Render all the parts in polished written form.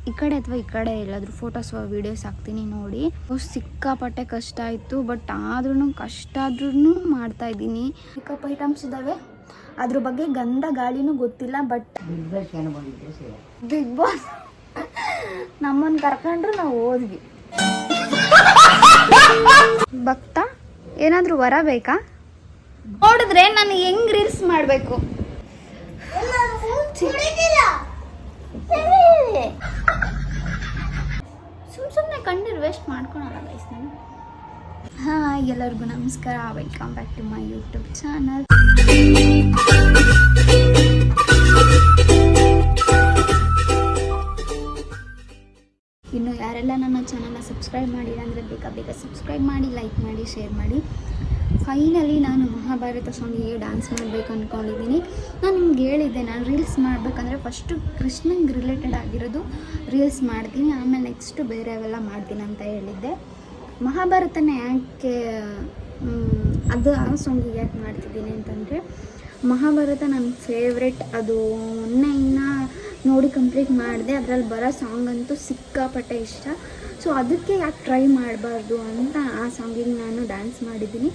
ಈ ಕಡೆ ಅಥವಾ ಈ ಕಡೆ ಎಲ್ಲಾದರೂ ಫೋಟೋಸ್ ವೀಡಿಯೋಸ್ ಹಾಕ್ತೀನಿ ನೋಡಿ. ಸಿಕ್ಕಾಪಟ್ಟೆ ಕಷ್ಟ ಆಯಿತು, ಬಟ್ ಆದ್ರೂ ಕಷ್ಟ ಆದ್ರೂ ಮಾಡ್ತಾಯಿದ್ದೀನಿ. ಮೇಕಪ್ ಐಟಮ್ಸ್ ಇದ್ದಾವೆ, ಅದ್ರ ಬಗ್ಗೆ ಗಂಧ ಗಾಳಿನೂ ಗೊತ್ತಿಲ್ಲ. ಬಟ್ ಬಿಗ್ ಬಾಸ್ ನಮ್ಮನ್ನು ಕರ್ಕೊಂಡ್ರು ನಾವು ಹೋದ್ವಿ. ಭಕ್ತ ಏನಾದರೂ ವರ ಬೇಕಾ? ನೋಡಿದ್ರೆ ನಾನು ಹೆಂಗ್ ರೀಲ್ಸ್ ಮಾಡಬೇಕು? ಸುಮ್ಮನೆ ಕಣ್ಣೀರು ವೇಸ್ಟ್ ಮಾಡ್ಕೊಳಲ್ಲ ಗೈಸ್ ನಾನು. ಹಾಯ್, ಎಲ್ಲರಿಗೂ ನಮಸ್ಕಾರ. Welcome back to my YouTube channel. ಇನ್ನು ಯಾರೆಲ್ಲ ನನ್ನ ಚಾನಲ್ನ ಸಬ್ಸ್ಕ್ರೈಬ್ ಮಾಡಿಲ್ಲ ಅಂದರೆ ಬೇಗ ಸಬ್ಸ್ಕ್ರೈಬ್ ಮಾಡಿ, ಲೈಕ್ ಮಾಡಿ, ಶೇರ್ ಮಾಡಿ. ಫೈನಲಿ ನಾನು ಮಹಾಭಾರತ ಸಾಂಗಿಗೆ ಡ್ಯಾನ್ಸ್ ಮಾಡಬೇಕು ಅಂದ್ಕೊಂಡಿದ್ದೀನಿ. ನಾನು ನಿಮ್ಗೆ ಹೇಳಿದ್ದೆ, ನಾನು ರೀಲ್ಸ್ ಮಾಡಬೇಕಂದ್ರೆ ಫಸ್ಟು ಕೃಷ್ಣಂಗೆ ರಿಲೇಟೆಡ್ ಆಗಿರೋದು ರೀಲ್ಸ್ ಮಾಡ್ತೀನಿ, ಆಮೇಲೆ ನೆಕ್ಸ್ಟು ಬೇರೆ ಅವೆಲ್ಲ ಮಾಡ್ತೀನಿ ಅಂತ ಹೇಳಿದ್ದೆ. ಮಹಾಭಾರತನೇ ಯಾಕೆ ಅದು ಆ ಸಾಂಗಿಗೆ ಯಾಕೆ ಮಾಡ್ತಿದ್ದೀನಿ ಅಂತಂದರೆ, ಮಹಾಭಾರತ ನನ್ನ ಫೇವ್ರೆಟ್. ಅದು ಇನ್ನು ನೋಡಿ ಕಂಪ್ಲೀಟ್ ಮಾಡಿದೆ. ಅದರಲ್ಲಿ ಬರೋ ಸಾಂಗ್ ಅಂತೂ ಸಿಕ್ಕಾಪಟ್ಟೆ ಇಷ್ಟ. ಸೊ ಅದಕ್ಕೆ ಯಾಕೆ ಟ್ರೈ ಮಾಡಬಾರ್ದು ಅಂತ ಆ ಸಾಂಗಿಗೆ ನಾನು ಡ್ಯಾನ್ಸ್ ಮಾಡಿದ್ದೀನಿ.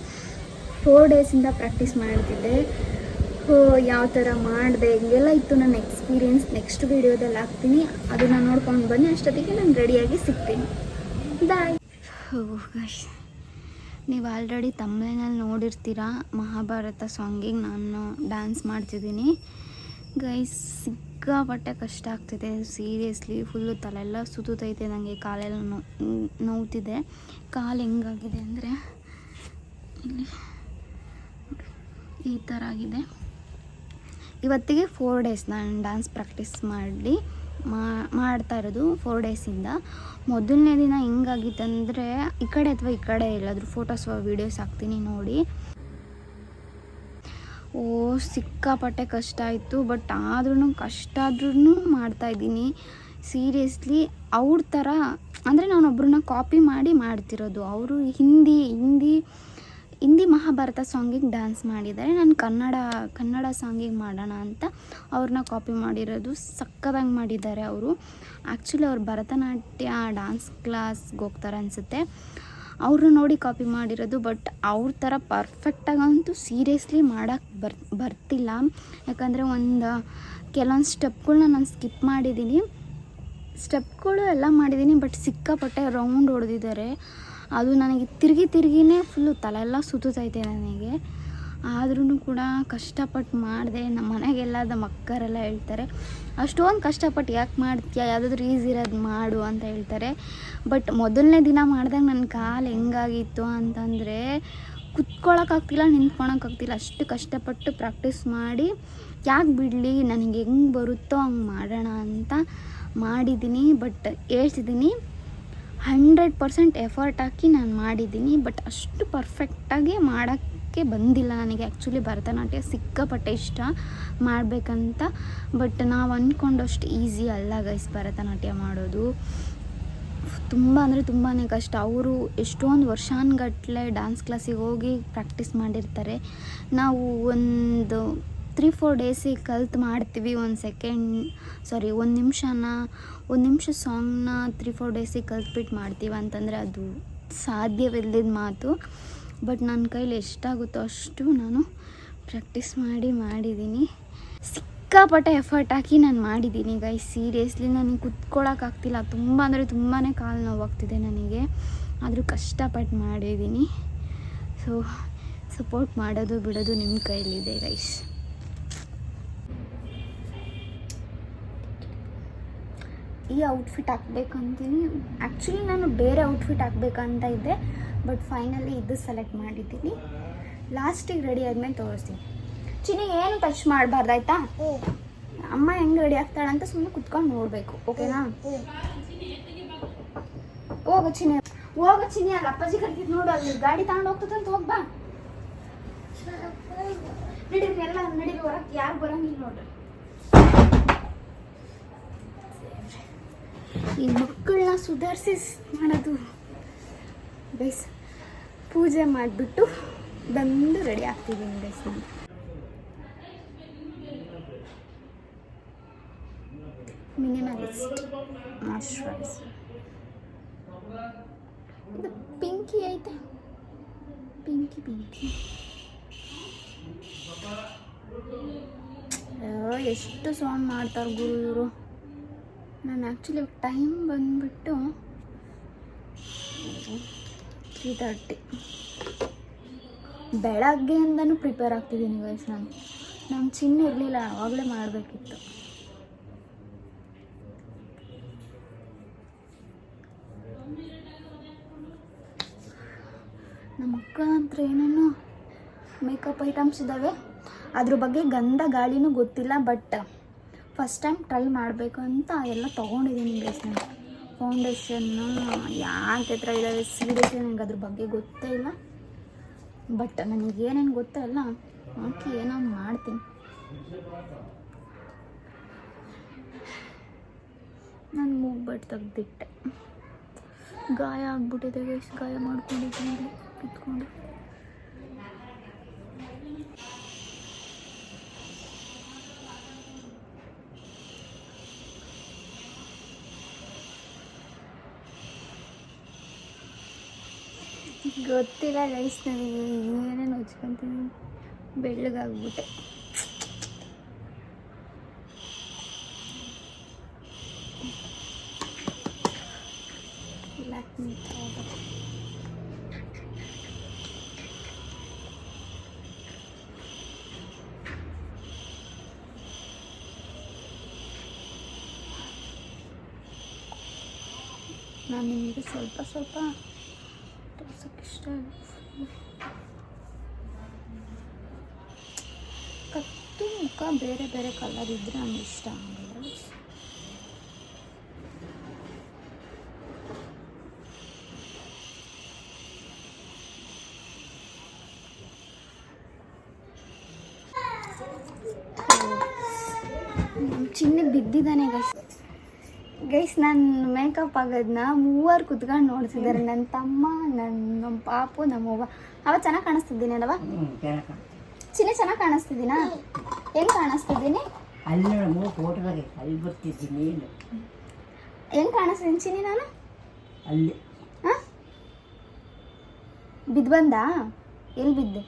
4 ಡೇಸಿಂದ ಪ್ರಾಕ್ಟೀಸ್ ಮಾಡ್ತಿದ್ದೆ. ಯಾವ ಥರ ಮಾಡಿದೆ ಹಿಂಗೆಲ್ಲ ಇತ್ತು ನನ್ನ ಎಕ್ಸ್ಪೀರಿಯೆನ್ಸ್. ನೆಕ್ಸ್ಟ್ ವೀಡಿಯೋದಲ್ಲಿ ಹಾಕ್ತೀನಿ, ಅದನ್ನು ನೋಡ್ಕೊಂಡು ಬನ್ನಿ. ಅಷ್ಟೊತ್ತಿಗೆ ನಾನು ರೆಡಿಯಾಗಿ ಸಿಗ್ತೀನಿ. ಬಾಯ್. ಗೈಸ್, ನೀವು ಆಲ್ರೆಡಿ ತಮಿಳಿನಲ್ಲಿ ನೋಡಿರ್ತೀರ, ಮಹಾಭಾರತ ಸಾಂಗಿಗೆ ನಾನು ಡ್ಯಾನ್ಸ್ ಮಾಡ್ತಿದ್ದೀನಿ. ಗೈಸ್, ಸಿಕ್ಕಾಪಟ್ಟೆ ಕಷ್ಟ ಆಗ್ತಿದೆ ಸೀರಿಯಸ್ಲಿ. ಫುಲ್ಲು ತಲೆಲ್ಲ ಸುತ್ತೈತೆ, ನನಗೆ ಕಾಲೆಲ್ಲ ನೋವ್ತಿದೆ. ಕಾಲು ಹೆಂಗಾಗಿದೆ ಅಂದರೆ ಇಲ್ಲಿ ಈ ಥರ ಆಗಿದೆ. ಇವತ್ತಿಗೆ 4 ಡೇಸ್ ನಾನು ಡ್ಯಾನ್ಸ್ ಪ್ರಾಕ್ಟೀಸ್ ಮಾಡ್ತಾ ಇರೋದು. 4 ಡೇಸಿಂದ ಮೊದಲನೇ ದಿನ ಹೆಂಗಾಗಿತ್ತಂದರೆ, ಈ ಕಡೆ ಅಥವಾ ಈ ಕಡೆ ಎಲ್ಲಾದರೂ ಫೋಟೋಸ್ ವೀಡಿಯೋಸ್ ಹಾಕ್ತೀನಿ ನೋಡಿ. ಸಿಕ್ಕಾಪಟ್ಟೆ ಕಷ್ಟ ಆಯಿತು, ಬಟ್ ಆದ್ರೂ ಕಷ್ಟ ಆದ್ರೂ ಮಾಡ್ತಾಯಿದ್ದೀನಿ ಸೀರಿಯಸ್ಲಿ. ಅವ್ರ ಥರ ಅಂದರೆ ನಾನೊಬ್ಬರನ್ನ ಕಾಪಿ ಮಾಡಿ ಮಾಡ್ತಿರೋದು. ಅವರು ಹಿಂದಿ ಮಹಾಭಾರತ ಸಾಂಗಿಗೆ ಡ್ಯಾನ್ಸ್ ಮಾಡಿದ್ದಾರೆ. ನಾನು ಕನ್ನಡ ಸಾಂಗಿಗೆ ಮಾಡೋಣ ಅಂತ ಅವ್ರನ್ನ ಕಾಪಿ ಮಾಡಿರೋದು. ಸಕ್ಕತ್ತಾಗಿ ಮಾಡಿದ್ದಾರೆ ಅವರು. ಆ್ಯಕ್ಚುಲಿ ಅವ್ರು ಭರತನಾಟ್ಯ ಡ್ಯಾನ್ಸ್ ಕ್ಲಾಸ್ಗೆ ಹೋಗ್ತಾರೆ ಅನಿಸುತ್ತೆ. ಅವ್ರನ್ನ ನೋಡಿ ಕಾಪಿ ಮಾಡಿರೋದು. ಬಟ್ ಅವ್ರ ಥರ ಪರ್ಫೆಕ್ಟಾಗಂತೂ ಸೀರಿಯಸ್ಲಿ ಮಾಡೋಕ್ಕೆ ಬರ್ತಿಲ್ಲ. ಯಾಕಂದರೆ ಕೆಲವೊಂದು ಸ್ಟೆಪ್ಗಳನ್ನ ನಾನು ಸ್ಕಿಪ್ ಮಾಡಿದ್ದೀನಿ. ಸ್ಟೆಪ್ಗಳು ಎಲ್ಲ ಮಾಡಿದ್ದೀನಿ, ಬಟ್ ಸಿಕ್ಕಾಪಟ್ಟೆ ರೌಂಡ್ ಹೊಡೆದಿದ್ದಾರೆ. ಅದು ನನಗೆ ತಿರುಗಿನೇ ಫುಲ್ಲು ತಲೆಲ್ಲ ಸುತ್ತೈತೆ ನನಗೆ. ಆದ್ರೂ ಕೂಡ ಕಷ್ಟಪಟ್ಟು ಮಾಡಿದೆ. ನಮ್ಮ ಮನೆಗೆಲ್ಲ ಮಕ್ಕರೆಲ್ಲ ಹೇಳ್ತಾರೆ, ಅಷ್ಟೊಂದು ಕಷ್ಟಪಟ್ಟು ಯಾಕೆ ಮಾಡ್ತೀಯ, ಯಾವುದಾದ್ರೂ ಈಸಿ ಇರೋದು ಮಾಡು ಅಂತ ಹೇಳ್ತಾರೆ. ಬಟ್ ಮೊದಲನೇ ದಿನ ಮಾಡಿದಾಗ ನನ್ನ ಕಾಲು ಹೆಂಗಾಗಿತ್ತು ಅಂತಂದರೆ, ಕುತ್ಕೊಳ್ಳೋಕ್ಕಾಗ್ತಿಲ್ಲ, ನಿಂತ್ಕೊಳಕ್ಕಾಗ್ತಿಲ್ಲ. ಅಷ್ಟು ಕಷ್ಟಪಟ್ಟು ಪ್ರಾಕ್ಟೀಸ್ ಮಾಡಿ ಯಾಕೆ ಬಿಡಲಿ, ನನಗೆ ಹೆಂಗೆ ಬರುತ್ತೋ ಹಂಗೆ ಮಾಡೋಣ ಅಂತ ಮಾಡಿದ್ದೀನಿ. ಬಟ್ ಹೇಳ್ತಿದ್ದೀನಿ, 100% ಎಫರ್ಟ್ ಹಾಕಿ ನಾನು ಮಾಡಿದ್ದೀನಿ. ಬಟ್ ಅಷ್ಟು ಪರ್ಫೆಕ್ಟಾಗಿ ಮಾಡೋಕ್ಕೆ ಬಂದಿಲ್ಲ ನನಗೆ. ಆ್ಯಕ್ಚುಲಿ ಭರತನಾಟ್ಯ ಸಿಕ್ಕಾಪಟ್ಟೆ ಇಷ್ಟ ಮಾಡಬೇಕಂತ. ಬಟ್ ನಾವು ಅಂದ್ಕೊಂಡಷ್ಟು ಈಸಿ ಅಲ್ಲ ಗೈಸ್ ಭರತನಾಟ್ಯ ಮಾಡೋದು. ತುಂಬ ಅಂದರೆ ತುಂಬಾ ಕಷ್ಟ. ಅವರು ಎಷ್ಟೊಂದು ವರ್ಷಾನುಗಟ್ಲೆ ಡ್ಯಾನ್ಸ್ ಕ್ಲಾಸಿಗೆ ಹೋಗಿ ಪ್ರಾಕ್ಟೀಸ್ ಮಾಡಿರ್ತಾರೆ. ನಾವು ಒಂದು 3-4 ಡೇಸಿಗೆ ಕಲ್ತು ಮಾಡ್ತೀವಿ. ಒಂದು ನಿಮಿಷ ಸಾಂಗ್ನ 3-4 ಡೇಸಿಗೆ ಕಲ್ತ್ಬಿಟ್ಟು ಮಾಡ್ತೀವಿ ಅಂತಂದರೆ ಅದು ಸಾಧ್ಯವಿಲ್ಲದ ಮಾತು. ಬಟ್ ನನ್ನ ಕೈಲಿ ಎಷ್ಟಾಗುತ್ತೋ ಅಷ್ಟು ನಾನು ಪ್ರಾಕ್ಟೀಸ್ ಮಾಡಿದ್ದೀನಿ. ಸಿಕ್ಕಾಪಟ್ಟೆ ಎಫರ್ಟ್ ಹಾಕಿ ನಾನು ಮಾಡಿದ್ದೀನಿ ಗೈಸ್. ಸೀರಿಯಸ್ಲಿ ನನಗೆ ಕುತ್ಕೊಳ್ಳೋಕ್ಕಾಗ್ತಿಲ್ಲ. ತುಂಬ ಅಂದರೆ ತುಂಬಾ ಕಾಲು ನೋವಾಗ್ತಿದೆ ನನಗೆ. ಆದರೂ ಕಷ್ಟಪಟ್ಟು ಮಾಡಿದ್ದೀನಿ. ಸೊ ಸಪೋರ್ಟ್ ಮಾಡೋದು ಬಿಡೋದು ನಿಮ್ಮ ಕೈಲಿದೆ ಗೈಸ್. ಈ ಔಟ್ಫಿಟ್ ಹಾಕ್ಬೇಕಂತೀನಿ. ಆ್ಯಕ್ಚುಲಿ ನಾನು ಬೇರೆ ಔಟ್ಫಿಟ್ ಹಾಕ್ಬೇಕಂತ ಇದ್ದೆ, ಬಟ್ ಫೈನಲಿ ಇದು ಸೆಲೆಕ್ಟ್ ಮಾಡಿದ್ದೀನಿ. ಲಾಸ್ಟಿಗೆ ರೆಡಿ ಆದಮೇಲೆ ತೋರಿಸ್ತೀನಿ. ಚಿನಿ ಏನು ಟಚ್ ಮಾಡಬಾರ್ದಾಯ್ತಾ? ಅಮ್ಮ ಹೆಂಗೆ ರೆಡಿ ಆಗ್ತಾಳೆ ಅಂತ ಸುಮ್ಮನೆ ಕುತ್ಕೊಂಡು ನೋಡಬೇಕು, ಓಕೆನಾ? ಹೋಗು ಚಿನಿ, ಅಲ್ಲಿ ಅಪ್ಪಾಜಿ ಕರ್ತಿದ್ದು ನೋಡು, ಅಲ್ಲಿ ಗಾಡಿ ತಗೊಂಡು ಹೋಗ್ತದಂತ. ಹೋಗ್ಬಾ, ನಡೀರಿ ಎಲ್ಲ ನಡೀರಿ, ಹೊರಗೆ ಯಾರು ಬರೋಂಗಿಲ್ಲ ನೋಡ್ರಿ. ಈ ಮಕ್ಕಳನ್ನ ಸುಧಾರಿಸಿ ಮಾಡೋದು ಗೈಸ್. ಪೂಜೆ ಮಾಡಿಬಿಟ್ಟು ಬಂದು ರೆಡಿ ಆಗ್ತಿದ್ದೀನಿ ಗೈಸ್. ನಾನು ಮಿನಿಮಲಿಸ್ಟ್ ಮಾಯ್ಶ್ಚರೈಸರ್. ಇದು ಪಿಂಕಿ ಐತೆ, ಪಿಂಕಿ ಎಷ್ಟು ಸೌಂಡ್ ಮಾಡ್ತಾರೆ ಗುರು ಇವರು. ನಾನು ಆ್ಯಕ್ಚುಲಿ ಟೈಮ್ ಬಂದುಬಿಟ್ಟು 3:30. ಬೆಳಗ್ಗೆಯಿಂದನೂ ಪ್ರಿಪೇರ್ ಆಗ್ತಿದ್ದೀನಿ ಗೈಸ್. ನಾನು ಚಿನ್ನ ಇರಲಿಲ್ಲ, ಆವಾಗಲೇ ಮಾಡಬೇಕಿತ್ತು. ನಮ್ಮ ಅಕ್ಕ ಹತ್ರ ಏನೇನೋ ಮೇಕಪ್ ಐಟಮ್ಸ್ ಇದ್ದಾವೆ, ಅದ್ರ ಬಗ್ಗೆ ಗಂಧ ಗಾಳಿನೂ ಗೊತ್ತಿಲ್ಲ. ಬಟ್ ಫಸ್ಟ್ ಟೈಮ್ ಟ್ರೈ ಮಾಡಬೇಕು ಅಂತ ಎಲ್ಲ ತೊಗೊಂಡಿದ್ದೀನಿ ಗೈಸ್. ನಾನು ಫೌಂಡೇಶನ್ನು ಯಾಕೆ ಹತ್ರ ಇದ್ದಾವೆ ಸೀರಿಯಸ್ಲಿ ನನಗೆ ಅದ್ರ ಬಗ್ಗೆ ಗೊತ್ತೇ ಇಲ್ಲ. ಬಟ್ ನನಗೆ ಏನೇನು ಗೊತ್ತೋ ಎಲ್ಲ ಹಾಕಿ ಏನೋ ಮಾಡ್ತೀನಿ. ನಾನು ಮೂಗ್ಬಟ್ಟು ತೆಗ್ದಿಟ್ಟೆ, ಗಾಯ ಆಗ್ಬಿಟ್ಟಿದೆ ಗೈಸ್. ಗಾಯ ಮಾಡ್ಕೊಂಡಿದ್ದೀನಿ ಕಿತ್ಕೊಂಡು. ಗೊತ್ತಿಲ್ಲ ಗೈಸ್, ನನಗೆ ಏನೇನು ಹಚ್ಕೊತೀನಿ. ಬೆಳ್ಳಗಾಗ್ಬಿಟ್ಟೆ. ನಾನು ನಿಮಗೆ ಸ್ವಲ್ಪ ತೋರ್ಸೋಕ್ಕೆ ಇಷ್ಟ ಇಲ್ಲ. ಕತ್ತು ಮುಖ ಬೇರೆ ಬೇರೆ ಕಲರ್ ಇದ್ದರೆ ನನಗೆ ಇಷ್ಟ ಆಗಲ್ಲ. ಚಿನ್ನ ಬಿದ್ದಿದ್ದಾನೆ ಗೈಸ್. ನನ್ನ ಮೇಕಪ್ ಆಗೋದನ್ನ 3 ಕುತ್ಕೊಂಡು ನೋಡ್ತಿದ್ದಾರೆ. ನನ್ನ ತಮ್ಮ, ನಮ್ಮ ಪಾಪು, ನಮ್ಮವ್ವ. ಅವ ಚೆನ್ನಾಗಿ ಕಾಣಿಸ್ತಿದ್ದೀನಿ ಅಲ್ಲವ? ಚಿನ್ನ ಚೆನ್ನಾಗಿ ಕಾಣಿಸ್ತಿದ್ದೀನಾ? ಹೆಂಗೆ ಕಾಣಿಸ್ತಿದ್ದೀನಿ? ಹೆಂಗೆ ಕಾಣಿಸ್ತಿದ್ದೀನಿ ಚಿನ್ನಿ ನಾನು? ಹಾಂ, ಬಿದ್ದು ಬಂದ? ಎಲ್ಲಿ ಬಿದ್ದೆ?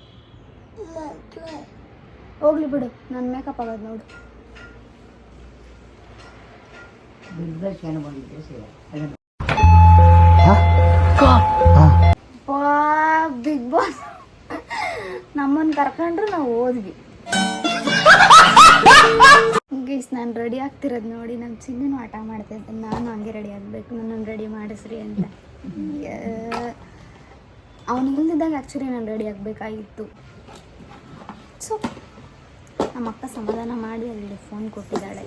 ಹೋಗ್ಲಿ ಬಿಡು, ನನ್ನ ಮೇಕಪ್ ಆಗೋದು ನೋಡು. ಬಿಗ್ ಬಾಸ್ ನಮ್ಮನ್ನು ಕರ್ಕೊಂಡ್ರು ನಾವು ಹೋದ್ವಿ ಗೈಸ್. ನಾನು ರೆಡಿ ಆಗ್ತಿರೋದು ನೋಡಿ ನಮ್ಮ ಚಿನ್ನೂ ಆಟ ಮಾಡ್ತಾಯಿದ್ದೆ. ನಾನು ಹಂಗೆ ರೆಡಿ ಆಗಬೇಕು, ನನ್ನನ್ನು ರೆಡಿ ಮಾಡಿಸ್ರಿ ಅಂತ. ಅವನು ಇಲ್ದಿದ್ದಾಗ ಆ್ಯಕ್ಚುಲಿ ನಾನು ರೆಡಿ ಆಗಬೇಕಾಗಿತ್ತು. ಸೊ ನಮ್ಮ ಅಕ್ಕ ಸಮಾಧಾನ ಮಾಡಿ ಅಲ್ಲಿ ಫೋನ್ ಕೊಟ್ಟಿದ್ದಾಳೆ.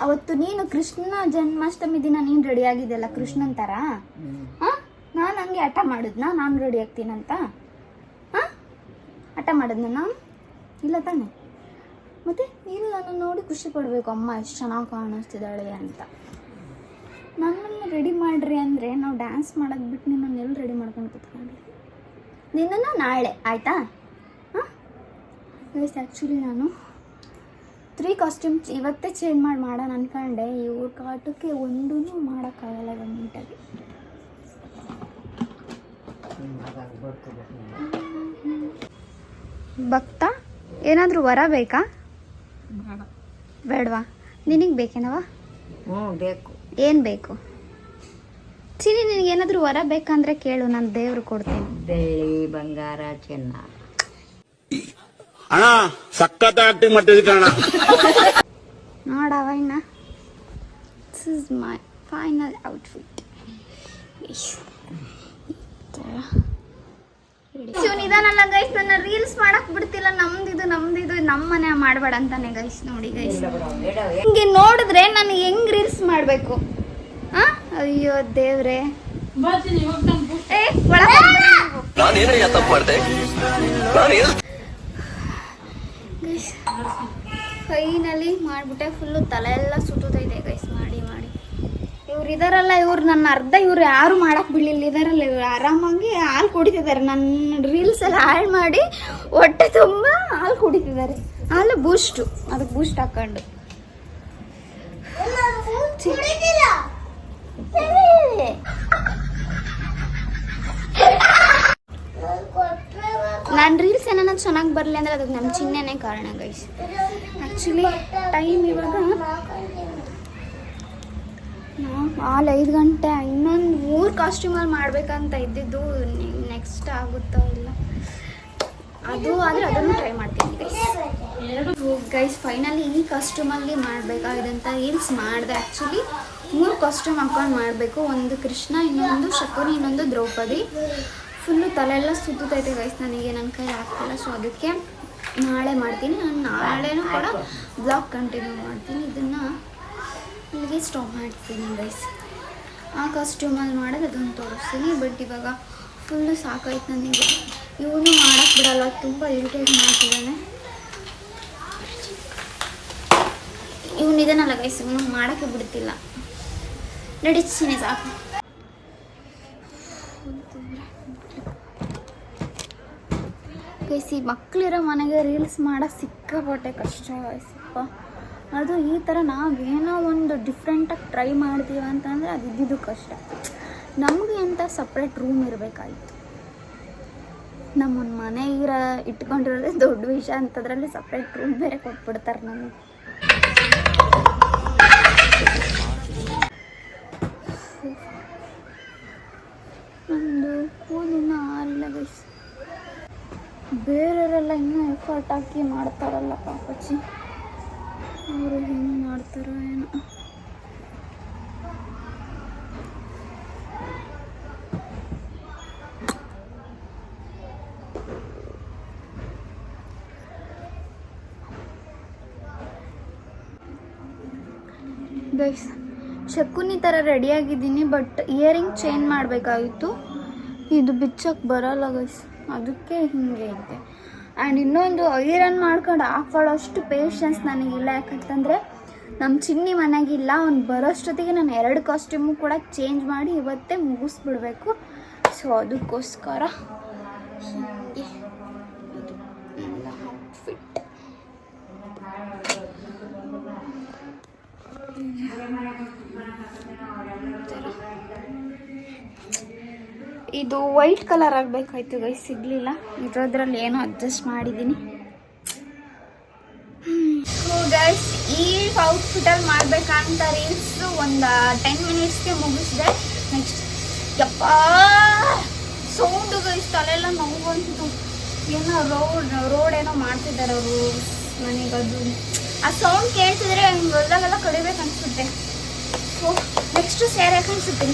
ಅವತ್ತು ನೀನು ಕೃಷ್ಣ ಜನ್ಮಾಷ್ಟಮಿ ದಿನ ನೀನು ರೆಡಿ ಆಗಿದ್ದೆಲ್ಲ ಕೃಷ್ಣನ್ ಥರ. ಹಾಂ, ನಾನು ಹಂಗೆ ಹಠ ಮಾಡಿದ್ನಾ ನಾನು ರೆಡಿ ಆಗ್ತೀನಂತ? ಹಾಂ, ಹಠ ಮಾಡಿದ್ನ ನಾನು? ಇಲ್ಲ ತಾನೆ. ಮತ್ತು ನೀನು ನನ್ನ ನೋಡಿ ಖುಷಿ ಪಡಬೇಕು, ಅಮ್ಮ ಎಷ್ಟು ಚೆನ್ನಾಗಿ ಕಾಣಿಸ್ತಿದ್ದಾಳೆ ಅಂತ. ನನ್ನನ್ನು ರೆಡಿ ಮಾಡಿರಿ ಅಂದರೆ ನಾವು ಡ್ಯಾನ್ಸ್ ಮಾಡೋದು ಬಿಟ್ಟು ನಿನ್ನನ್ನು ಎಲ್ಲಿ ರೆಡಿ ಮಾಡ್ಕೊಂಡು ಕೂತ್ಕೊಂಡ್ರಿ? ನಿನ್ನನ್ನು ನಾಳೆ ಆಯಿತಾ? ಹಾಂ ಗೈಸ್, ಆ್ಯಕ್ಚುಲಿ ನಾನು 3 ಕಾಸ್ಟ್ಯೂಮ್ಸ್ ಇವತ್ತೇ ಚೇಂಜ್ ಮಾಡೋಣ ಅಂದ್ಕೊಂಡೆ. ಇವ್ರ ಕಾಟಕ್ಕೆ ಒಂದೂ ಮಾಡೋಕ್ಕಾಗಲ್ಲ ಇವಾಗ ನೀಟಾಗಿ. ಭಕ್ತ, ಏನಾದರೂ ವರ ಬೇಕಾ? ಬೇಡವಾ? ನಿನಗೆ ಬೇಕೇನವ? ಬೇಕು. ಏನು ಬೇಕು? ಚಿನಿ, ನಿನಗೇನಾದರೂ ವರ ಬೇಕಂದ್ರೆ ಕೇಳು, ನಾನು ದೇವ್ರು ಕೊಡ್ತೀನಿ. ಬೆಳ್ಳಿ, ಬಂಗಾರ, ಚಿನ್ನ. ಅಣ್ಣ ಸಖತ್ ಆಕ್ಟಿಂಗ್ ಮಾಡ್ತಿದ್ದೆ ಕಣ. ನೋಡವ ಇನ್ನ. This is my final outfit. ನಿಧಾನಲ್ಲ ಗೈಸ್, ನನ್ನ ರೀಲ್ಸ್ ಮಾಡಕ್ ಬಿಡ್ತಿಲ್ಲ. ನಮ್ದಿದು ನಮ್ಮ ಮನೆ ಮಾಡಬೇಡ ಅಂತಾನೆ ಗೈಸ್. ನೋಡಿ ಗೈಸ್, ಹಿಂಗೆ ನೋಡಿದ್ರೆ ನಾನು ಹೆಂಗ್ ರೀಲ್ಸ್ ಮಾಡಬೇಕು? ಅಯ್ಯೋ ದೇವ್ರೆ. ಫೈನಲಿ ಮಾಡಿಬಿಟ್ಟೆ. ಫುಲ್ಲು ತಲೆ ಎಲ್ಲ ಸುತ್ತುತ್ತೈತೆ ಗೈಸ್ ಮಾಡಿ. ಇವ್ರು ಇದಾರಲ್ಲ, ಇವ್ರು ನನ್ನ ಅರ್ಧ ಇವ್ರು ಯಾರು ಮಾಡಕ್ ಬಿಡ್ಲಿಲ್ಲ. ಇದಾರಲ್ಲ ಇವ್ರು ಆರಾಮಾಗಿ ಹಾಲು ಕುಡಿತಿದ್ದಾರೆ. ನನ್ನ ರೀಲ್ಸ್ ಎಲ್ಲ ಹಾಳು ಮಾಡಿ ಹೊಟ್ಟೆ ತುಂಬ ಹಾಲು ಕುಡಿತಿದ್ದಾರೆ. ಹಾಲು ಬೂಸ್ಟು, ಅದಕ್ಕೆ ಬೂಸ್ಟ್ ಹಾಕೊಂಡು ನಾನು ರೀಲ್ಸ್ ಏನಾರ ಚೆನ್ನಾಗಿ ಬರಲಿ ಅಂದರೆ ಅದಕ್ಕೆ ನಮ್ಮ ಚಿನ್ನೆನೇ ಕಾರಣ ಗೈಸ್. ಆ್ಯಕ್ಚುಲಿ ಟೈಮ್ ಇವಾಗ ಹಾಲು 5 ಗಂಟೆ. ಇನ್ನೊಂದು 3 ಕಾಸ್ಟ್ಯೂಮಲ್ಲಿ ಮಾಡಬೇಕಂತ ಇದ್ದಿದ್ದು, ನೆಕ್ಸ್ಟ್ ಆಗುತ್ತೋ ಇಲ್ಲ ಅದು ಆದರೆ ಅದನ್ನು ಟ್ರೈ ಮಾಡ್ತೀನಿ ಗೈಸ್. ಫೈನಲಿ ಈ ಕಾಸ್ಟ್ಯೂಮಲ್ಲಿ ಮಾಡಬೇಕಾಗಿದ್ದಂಥ ರೀಲ್ಸ್ ಮಾಡಿದೆ. ಆ್ಯಕ್ಚುಲಿ 3 ಕಾಸ್ಟ್ಯೂಮ್ ಹಾಕೊಂಡು ಮಾಡಬೇಕು. ಒಂದು ಕೃಷ್ಣ, ಇನ್ನೊಂದು ಶಕುನಿ, ಇನ್ನೊಂದು ದ್ರೌಪದಿ. ಫುಲ್ಲು ತಲೆಯೆಲ್ಲ ಸುತ್ತೈತೆ ಗೈಸ್, ನನಗೆ ನನ್ನ ಕೈ ಆಗ್ತಿಲ್ಲ. ಸೊ ಅದಕ್ಕೆ ನಾಳೆ ಮಾಡ್ತೀನಿ. ನಾನು ನಾಳೆನೂ ಕೂಡ ಬ್ಲಾಗ್ ಕಂಟಿನ್ಯೂ ಮಾಡ್ತೀನಿ. ಇದನ್ನು ಇಲ್ಲಿಗೆ ಸ್ಟಾಪ್ ಮಾಡ್ತೀನಿ ಗೈಸ್. ಆ ಕಾಸ್ಟ್ಯೂಮಲ್ಲಿ ಮಾಡೋದು ಅದನ್ನು ತೋರಿಸ್ತೀನಿ. ಬಟ್ ಇವಾಗ ಫುಲ್ಲು ಸಾಕಾಯ್ತು ನನಗೆ. ಇವನು ಮಾಡೋಕ್ಕೆ ಬಿಡಲ್ಲ, ತುಂಬ ಇರಿಟೇಟ್ ಮಾಡ್ತಿದ್ದಾನೆ. ಇವನಿದಾನಲ್ಲ ಗೈಸ್, ಇವನು ಮಾಡೋಕ್ಕೆ ಬಿಡ್ತಿಲ್ಲ. ನಡೀತೀನಿ ಸಾಕು. ಗೈಸ್, ಈ ಮಕ್ಕಳಿರೋ ಮನೆಗೆ ರೀಲ್ಸ್ ಮಾಡೋಕ್ಕೆ ಸಿಕ್ಕಾಪಟ್ಟೆ ಕಷ್ಟ ಗೈಸಪ್ಪ. ಅದು ಈ ಥರ ನಾವೇನೋ ಒಂದು ಡಿಫ್ರೆಂಟಾಗಿ ಟ್ರೈ ಮಾಡ್ತೀವಿ ಅಂತಂದರೆ ಅದು ಇದ್ದಿದ್ದು ಕಷ್ಟ. ನಮಗೆ ಅಂತ ಸಪ್ರೇಟ್ ರೂಮ್ ಇರಬೇಕಾಗಿತ್ತು. ನಮ್ಮೊಂದು ಮನೆ ಇಟ್ಕೊಂಡಿರೋದೇ ದೊಡ್ಡ ವಿಷಯ ಅಂತದ್ರಲ್ಲಿ ಸಪ್ರೇಟ್ ರೂಮ್ ಬೇರೆ ಕೊಟ್ಬಿಡ್ತಾರೆ ನಮಗೆ. ನಮ್ಮದು ಕೂಲಿನ ಆರಿಲ್ಲ ಗೈಸ್. ಬೇರೆಯವರೆಲ್ಲ ಇನ್ನೂ ಎಫರ್ಟ್ ಹಾಕಿ ಮಾಡ್ತಾರಲ್ಲ ಪಾಪಚ್ಚಿ, ಅವರು ಹೆಂಗೆ ಮಾಡ್ತಾರೋ ಏನೋ. ಗೈಸ್, ಶಕುನಿ ಥರ ರೆಡಿಯಾಗಿದ್ದೀನಿ. ಬಟ್ ಇಯರಿಂಗ್ ಚೇಂಜ್ ಮಾಡಬೇಕಾಗಿತ್ತು. ಇದು ಬಿಚ್ಚಕ್ಕೆ ಬರೋಲ್ಲ ಗೈಸ್, ಅದಕ್ಕೆ ಹಿಂಗೆ ಐತೆ. ಆ್ಯಂಡ್ ಇನ್ನೊಂದು ಐರನ್ ಮಾಡ್ಕೊಂಡು ಹಾಕೊಳ್ಳೋಷ್ಟು ಪೇಷನ್ಸ್ ನನಗಿಲ್ಲ. ಯಾಕಂತಂದರೆ ನಮ್ಮ ಚಿನ್ನಿ ಮನೆಗಿಲ್ಲ. ಅವ್ನು ಬರೋಷ್ಟೊತ್ತಿಗೆ ನಾನು 2 ಕಾಸ್ಟ್ಯೂಮು ಕೂಡ ಚೇಂಜ್ ಮಾಡಿ ಇವತ್ತೇ ಮುಗಿಸ್ಬಿಡ್ಬೇಕು. ಸೊ ಅದಕ್ಕೋಸ್ಕರ ಹೀಗೆ ಎಲ್ಲ ಔಟ್ಫಿಟ್. ಇದು ವೈಟ್ ಕಲರ್ ಆಗಬೇಕಾಯ್ತು ಗೈಸ್, ಸಿಗಲಿಲ್ಲ. ಇರೋದ್ರಲ್ಲಿ ಏನೋ ಅಡ್ಜಸ್ಟ್ ಮಾಡಿದ್ದೀನಿ. ಸೊ ಗೈಸ್, ಈ ಔಟ್ಫಿಟಲ್ಲಿ ಮಾಡಬೇಕಂತ ರೀಲ್ಸ್ ಒಂದು 10 ಮಿನಿಟ್ಸ್ಗೆ ಮುಗಿಸಿದೆ. ನೆಕ್ಸ್ಟ್ ಯಪ್ಪ ಸೌಂಡು ಗೈಸ್, ತಲೆಲ್ಲ ನೋವಂತು. ಏನೋ ರೋಡ್ ಏನೋ ಮಾಡ್ತಿದ್ದಾರೆ ಅವರು. ನನಗದು ಆ ಸೌಂಡ್ ಕೇಳ್ತಿದ್ರೆ ಹಂಗೆ ಹೊರದಾಗೆಲ್ಲ ಕಡಿಬೇಕು ಅನಿಸುತ್ತೆ. ಸೊ ನೆಕ್ಸ್ಟು ಸೇರೆ ಕಾಣಿಸುತ್ತೆ.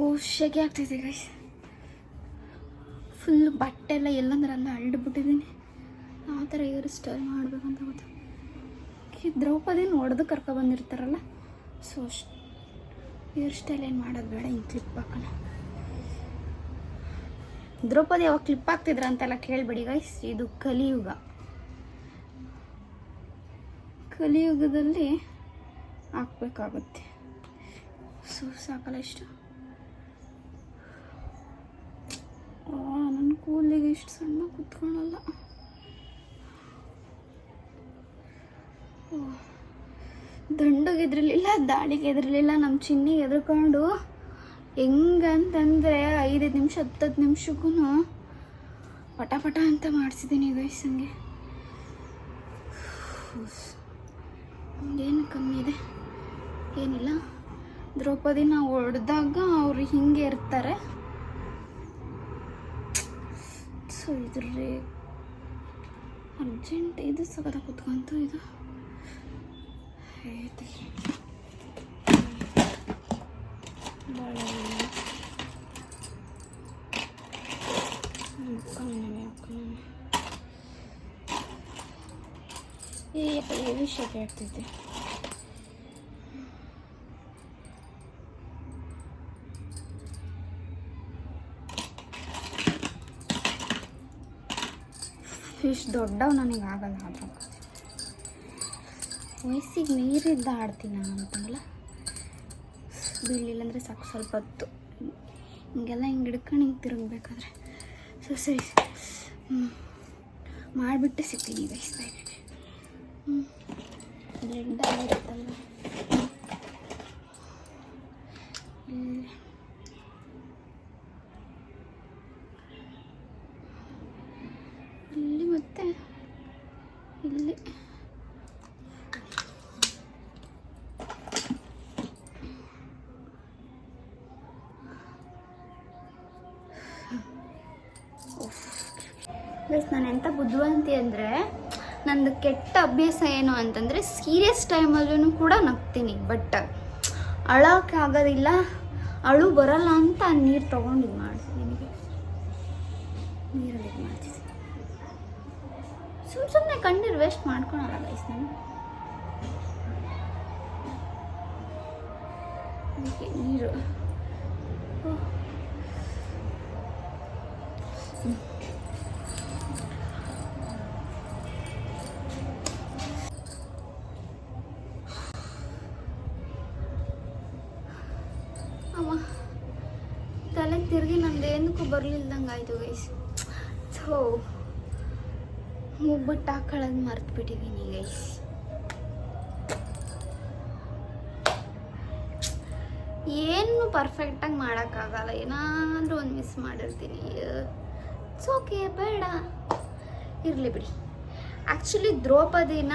ಓ ಶೆಕೆ ಆಗ್ತೈತೆ ಗೈಸ್. ಫುಲ್ ಬಟ್ಟೆ ಎಲ್ಲ ಎಲ್ಲಂದ್ರೆ ಅಲ್ಲ ಅಳ್ಬಿಟ್ಟಿದ್ದೀನಿ. ಆ ಥರ ಹೇರ್ ಸ್ಟೈಲ್ ಮಾಡಬೇಕಂತ ಗೊತ್ತು. ದ್ರೌಪದಿನ ಹೊಡೆದು ಕರ್ಕೊಬಂದಿರ್ತಾರಲ್ಲ, ಸೊ ಹೇರ್ ಸ್ಟೈಲ್ ಏನು ಮಾಡೋದು ಬೇಡ, ಹಿಂಗೆ ಕ್ಲಿಪ್ ಹಾಕೋಣ. ದ್ರೌಪದಿ ಯಾವಾಗ ಕ್ಲಿಪ್ ಹಾಕ್ತಿದ್ರ ಅಂತೆಲ್ಲ ಕೇಳಬೇಡಿ ಗೈಸ್. ಇದು ಕಲಿಯುಗ. ಕಲಿಯುಗದಲ್ಲಿ ಹಾಕ್ಬೇಕಾಗುತ್ತೆ. ಸೊ ಸಾಕಲ್ಲ ಇಷ್ಟು. ನನ್ನ ಕೂದಲಿಗೆ ಇಷ್ಟು ಸಣ್ಣ ಕುತ್ಕೊಳ್ಳಲ್ಲ. ದಂಡಿಗೆದ್ರಲಿಲ್ಲ, ದಾಳಿಗೆ ಎದ್ರಲಿಲ್ಲ. ನಮ್ಮ ಚಿನ್ನಿಗೆ ಎದ್ರಕೊಂಡು ಹೆಂಗಂತಂದರೆ 5 ನಿಮಿಷ 10 ನಿಮಿಷಕ್ಕೂ ಪಟ ಪಟ ಅಂತ ಮಾಡಿಸಿದ್ದೀನಿ ಗೈಸ್. ಹಂಗೆ ಏನು ಕಮ್ಮಿ ಇದೆ ಏನಿಲ್ಲ. ದ್ರೌಪದಿನ ಹೊಡೆದಾಗ ಅವರು ಹಿಂಗೆ ಇರ್ತಾರೆ. ಸೊ ಇದ್ರಲ್ಲಿ ಅರ್ಜೆಂಟ್ ಇದು ಸಗದ ಕುತ್ಕೊಂತು. ಇದು ಹೆವಿ ಶೆಕೆ ಆಗ್ತೈತೆ. ಇಷ್ಟು ದೊಡ್ಡವು ನನಗೆ ಆಗಲ್ಲ. ಅದ್ರ ವಯಸ್ಸಿಗೆ ಮೀರಿದ್ದ ಆಡ್ತೀನಿ ಅಂತಲ್ಲ. ಬೀಳಲಿಲ್ಲ ಅಂದರೆ ಸಾಕು ಸ್ವಲ್ಪ ಹೊತ್ತು ಹಿಂಗೆಲ್ಲ ಹಿಂಗೆ ಹಿಡ್ಕೊಂಡು ಹಿಂಗೆ ತಿರುಗಬೇಕಾದ್ರೆ. ಸೊ ಸರಿ ಮಾಡಿಬಿಟ್ಟು ಸಿಗ್ತೀನಿ ಗೈಸ್. ಬ್ಲೆಡ್ ಆಗಿರುತ್ತಲ್ಲ ಇಲ್ಲಿ ಮತ್ತೆ ಇಲ್ಲಿ ಗೈಸ್, ನಾನು ಎಂಥ ಬುದ್ಧಿವಂತಿ ಅಂದರೆ ನಂದು ಕೆಟ್ಟ ಅಭ್ಯಾಸ ಏನು ಅಂತಂದರೆ ಸೀರಿಯಸ್ ಟೈಮಲ್ಲೂ ಕೂಡ ನಗ್ತೀನಿ, ಬಟ್ ಅಳೋಕ್ಕೆ ಆಗೋದಿಲ್ಲ, ಅಳು ಬರಲ್ಲ ಅಂತ ನೀರು ತೊಗೊಂಡು ಇದು ಮಾಡ್ತೀನಿ. ನೀರಲ್ಲಿ ಇದು ಮಾಡ್ತೀನಿ. ಸುಮ್ಮನೆ ಕಣ್ಣೀರು ವೇಸ್ಟ್ ಮಾಡ್ಕೊಳಲ್ಲ ಗೈಸ್ ನಾನು. ಅದಕ್ಕೆ ನೀರು ಅಮ್ಮ ತಲೆ ತಿರುಗಿ ನಂದು ಏನಕ್ಕೂ ಬರಲಿಲ್ದಂಗೆ ಆಯಿತು ಗೈಸ್. ಸೊ ಮೂಗ್ಬಿಟ್ಟು ಹಾಕೊಳ್ಳೋದು ಮರ್ತ್ಬಿಟ್ಟಿದ್ದೀನಿ ಗೈಸ್. ಏನು ಪರ್ಫೆಕ್ಟಾಗಿ ಮಾಡೋಕ್ಕಾಗಲ್ಲ, ಏನಾದರೂ ಒಂದು ಮಿಸ್ ಮಾಡಿರ್ತೀನಿ. ಇಟ್ಸ್ ಓಕೆ, ಬೇಡ ಇರಲಿ ಬಿಡಿ. ಆ್ಯಕ್ಚುಲಿ ದ್ರೌಪದಿನ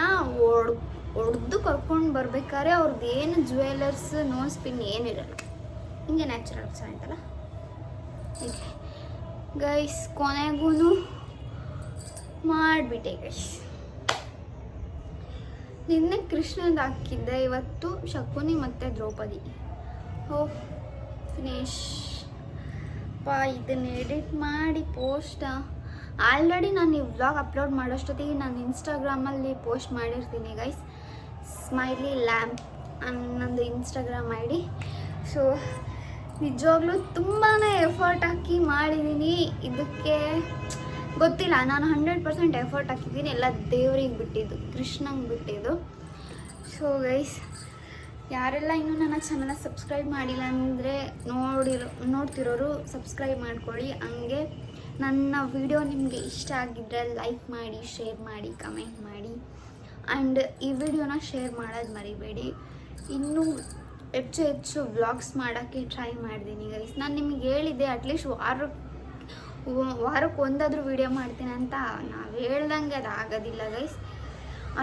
ಹೊಡೆದು ಕರ್ಕೊಂಡು ಬರ್ಬೇಕಾದ್ರೆ ಅವ್ರದ್ದು ಏನು ಜ್ಯುವೆಲರ್ಸ್ ನೋಸ್ ಪಿನ್ ಏನಿರಲ್ಲ, ಹಿಂಗೆ ನ್ಯಾಚುರಲ್ ಆಯ್ತಲ್ಲ. ಹೀಗೆ ಗೈಸ್ ಕೊನೆಗೂ ಮಾಡಿಬಿಟ್ಟೆ ಗೈಸ್. ನಿನ್ನೆ ಕೃಷ್ಣಂದು ಹಾಕಿದ್ದೆ, ಇವತ್ತು ಶಕುನಿ ಮತ್ತು ದ್ರೌಪದಿ. ಓ ಫಿನಿಶ್ ಇದನ್ನು ಎಡಿಟ್ ಮಾಡಿ ಪೋಸ್ಟ್ ಆಲ್ರೆಡಿ ನಾನು ಈ ವ್ಲಾಗ್ ಅಪ್ಲೋಡ್ ಮಾಡೋಷ್ಟೊತ್ತಿಗೆ ನಾನು ಇನ್ಸ್ಟಾಗ್ರಾಮಲ್ಲಿ ಪೋಸ್ಟ್ ಮಾಡಿರ್ತೀನಿ ಗೈಸ್. ಸ್ಮೈಲಿ ಲ್ಯಾಂಪ್ ನಂದು ಇನ್ಸ್ಟಾಗ್ರಾಮ್ ಐ ಡಿ. ಸೊ ನಿಜವಾಗ್ಲೂ ತುಂಬಾ ಎಫರ್ಟ್ ಹಾಕಿ ಮಾಡಿದ್ದೀನಿ ಇದಕ್ಕೆ. ಗೊತ್ತಿಲ್ಲ, ನಾನು 100% ಎಫರ್ಟ್ ಹಾಕಿದ್ದೀನಿ. ಎಲ್ಲ ದೇವ್ರಿಗೆ ಬಿಟ್ಟಿದ್ದು, ಕೃಷ್ಣಂಗೆ ಬಿಟ್ಟಿದ್ದು. ಸೊ ಗೈಸ್, ಯಾರೆಲ್ಲ ಇನ್ನೂ ನನ್ನ ಚಾನಲ್ನ ಸಬ್ಸ್ಕ್ರೈಬ್ ಮಾಡಿಲ್ಲ ಅಂದರೆ ನೋಡ್ತಿರೋರು ಸಬ್ಸ್ಕ್ರೈಬ್ ಮಾಡ್ಕೊಳ್ಳಿ. ಹಂಗೆ ನನ್ನ ವಿಡಿಯೋ ನಿಮಗೆ ಇಷ್ಟ ಆಗಿದ್ದರೆ ಲೈಕ್ ಮಾಡಿ, ಶೇರ್ ಮಾಡಿ, ಕಮೆಂಟ್ ಮಾಡಿ. ಆ್ಯಂಡ್ ಈ ವಿಡಿಯೋನ ಶೇರ್ ಮಾಡೋದು ಮರಿಬೇಡಿ. ಇನ್ನೂ ಹೆಚ್ಚು ವ್ಲಾಗ್ಸ್ ಮಾಡೋಕ್ಕೆ ಟ್ರೈ ಮಾಡ್ತೀನಿ ಗೈಸ್. ನಾನು ನಿಮಗೆ ಹೇಳಿದ್ದೆ ಅಟ್ಲೀಸ್ಟ್ ವಾರಕ್ಕೆ ಒಂದಾದರೂ ವಿಡಿಯೋ ಮಾಡ್ತೀನಿ ಅಂತ. ನಾವು ಹೇಳ್ದಂಗೆ ಅದು ಆಗೋದಿಲ್ಲ ಗೈಸ್.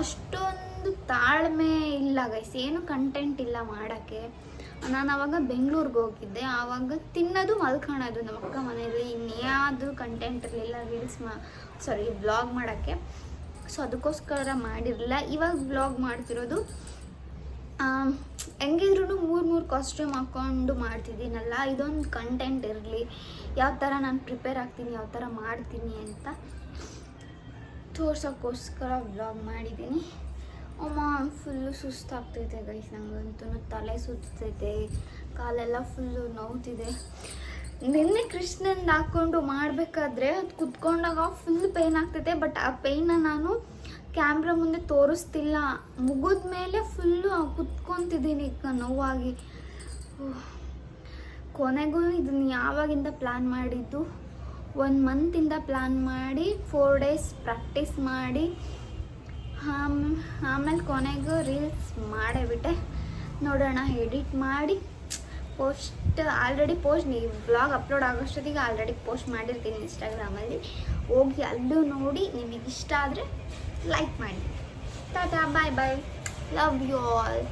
ಅಷ್ಟೊಂದು ತಾಳ್ಮೆ ಇಲ್ಲ ಗೈಸ್, ಏನು ಕಂಟೆಂಟ್ ಇಲ್ಲ ಮಾಡೋಕ್ಕೆ. ನಾನು ಆವಾಗ ಬೆಂಗಳೂರಿಗೆ ಹೋಗಿದ್ದೆ, ಆವಾಗ ತಿನ್ನೋದು ಮಲ್ಕೊಳ್ಳೋದು ನಮ್ಮ ಅಕ್ಕ ಮನೆಯಲ್ಲಿ, ಇನ್ಯಾವುದು ಕಂಟೆಂಟ್ ಇರಲಿಲ್ಲ ವ್ಲಾಗ್ ಮಾಡೋಕ್ಕೆ. ಸೊ ಅದಕ್ಕೋಸ್ಕರ ಮಾಡಿರಲಿಲ್ಲ. ಇವಾಗ ವ್ಲಾಗ್ ಮಾಡ್ತಿರೋದು. ಹೆಂಗಿದ್ರು 3 ಕಾಸ್ಟ್ಯೂಮ್ ಹಾಕ್ಕೊಂಡು ಮಾಡ್ತಿದ್ದೀನಲ್ಲ, ಇದೊಂದು ಕಂಟೆಂಟ್ ಇರಲಿ, ಯಾವ ಥರ ನಾನು ಪ್ರಿಪೇರ್ ಆಗ್ತೀನಿ, ಯಾವ ಥರ ಮಾಡ್ತೀನಿ ಅಂತ ತೋರ್ಸೋಕ್ಕೋಸ್ಕರ ವ್ಲಾಗ್ ಮಾಡಿದ್ದೀನಿ. ಅಮ್ಮ ಫುಲ್ಲು ಸುಸ್ತಾಗ್ತೈತೆ ಗೈಸ್, ನನಗಂತೂ ತಲೆ ಸುತ್ತೈತೆ, ಕಾಲೆಲ್ಲ ಫುಲ್ಲು ನೋವ್ತಿದೆ. ನಿನ್ನೆ ಕೃಷ್ಣಂದು ಹಾಕ್ಕೊಂಡು ಮಾಡಬೇಕಾದ್ರೆ ಅದು ಕುತ್ಕೊಂಡಾಗ ಫುಲ್ ಪೇಯ್ನ್ ಆಗ್ತೈತೆ. ಬಟ್ ಆ ಪೇಯ್ನ ನಾನು ಕ್ಯಾಮ್ರಾ ಮುಂದೆ ತೋರಿಸ್ತಿಲ್ಲ, ಮುಗಿದ ಮೇಲೆ ಫುಲ್ಲು ಕುತ್ಕೊತಿದ್ದೀನಿ ನೋವಾಗಿ. ಕೊನೆಗೂ ಇದನ್ನು ಯಾವಾಗಿಂದ ಪ್ಲ್ಯಾನ್ ಮಾಡಿದ್ದು, 1 ಮಂತಿಂದ ಪ್ಲ್ಯಾನ್ ಮಾಡಿ 4 ಡೇಸ್ ಪ್ರಾಕ್ಟೀಸ್ ಮಾಡಿ ಆಮೇಲೆ ಕೊನೆಗೂ ರೀಲ್ಸ್ ಮಾಡೇಬಿಟ್ಟೆ. ನೋಡೋಣ, ಎಡಿಟ್ ಮಾಡಿ ಆಲ್ರೆಡಿ ನೀವು ವ್ಲಾಗ್ ಅಪ್ಲೋಡ್ ಆಗೋಷ್ಟೊತ್ತಿಗೆ ಆಲ್ರೆಡಿ ಪೋಸ್ಟ್ ಮಾಡಿರ್ತೀನಿ ಇನ್ಸ್ಟಾಗ್ರಾಮಲ್ಲಿ. ಹೋಗಿ ಅಲ್ಲೂ ನೋಡಿ, ನಿಮಗೆ ಇಷ್ಟ ಆದರೆ ಲೈಕ್ ಮಾಡಿ. ಟಾಟಾ, ಬಾಯ್ ಬಾಯ್, ಲವ್ ಯು ಆಲ್.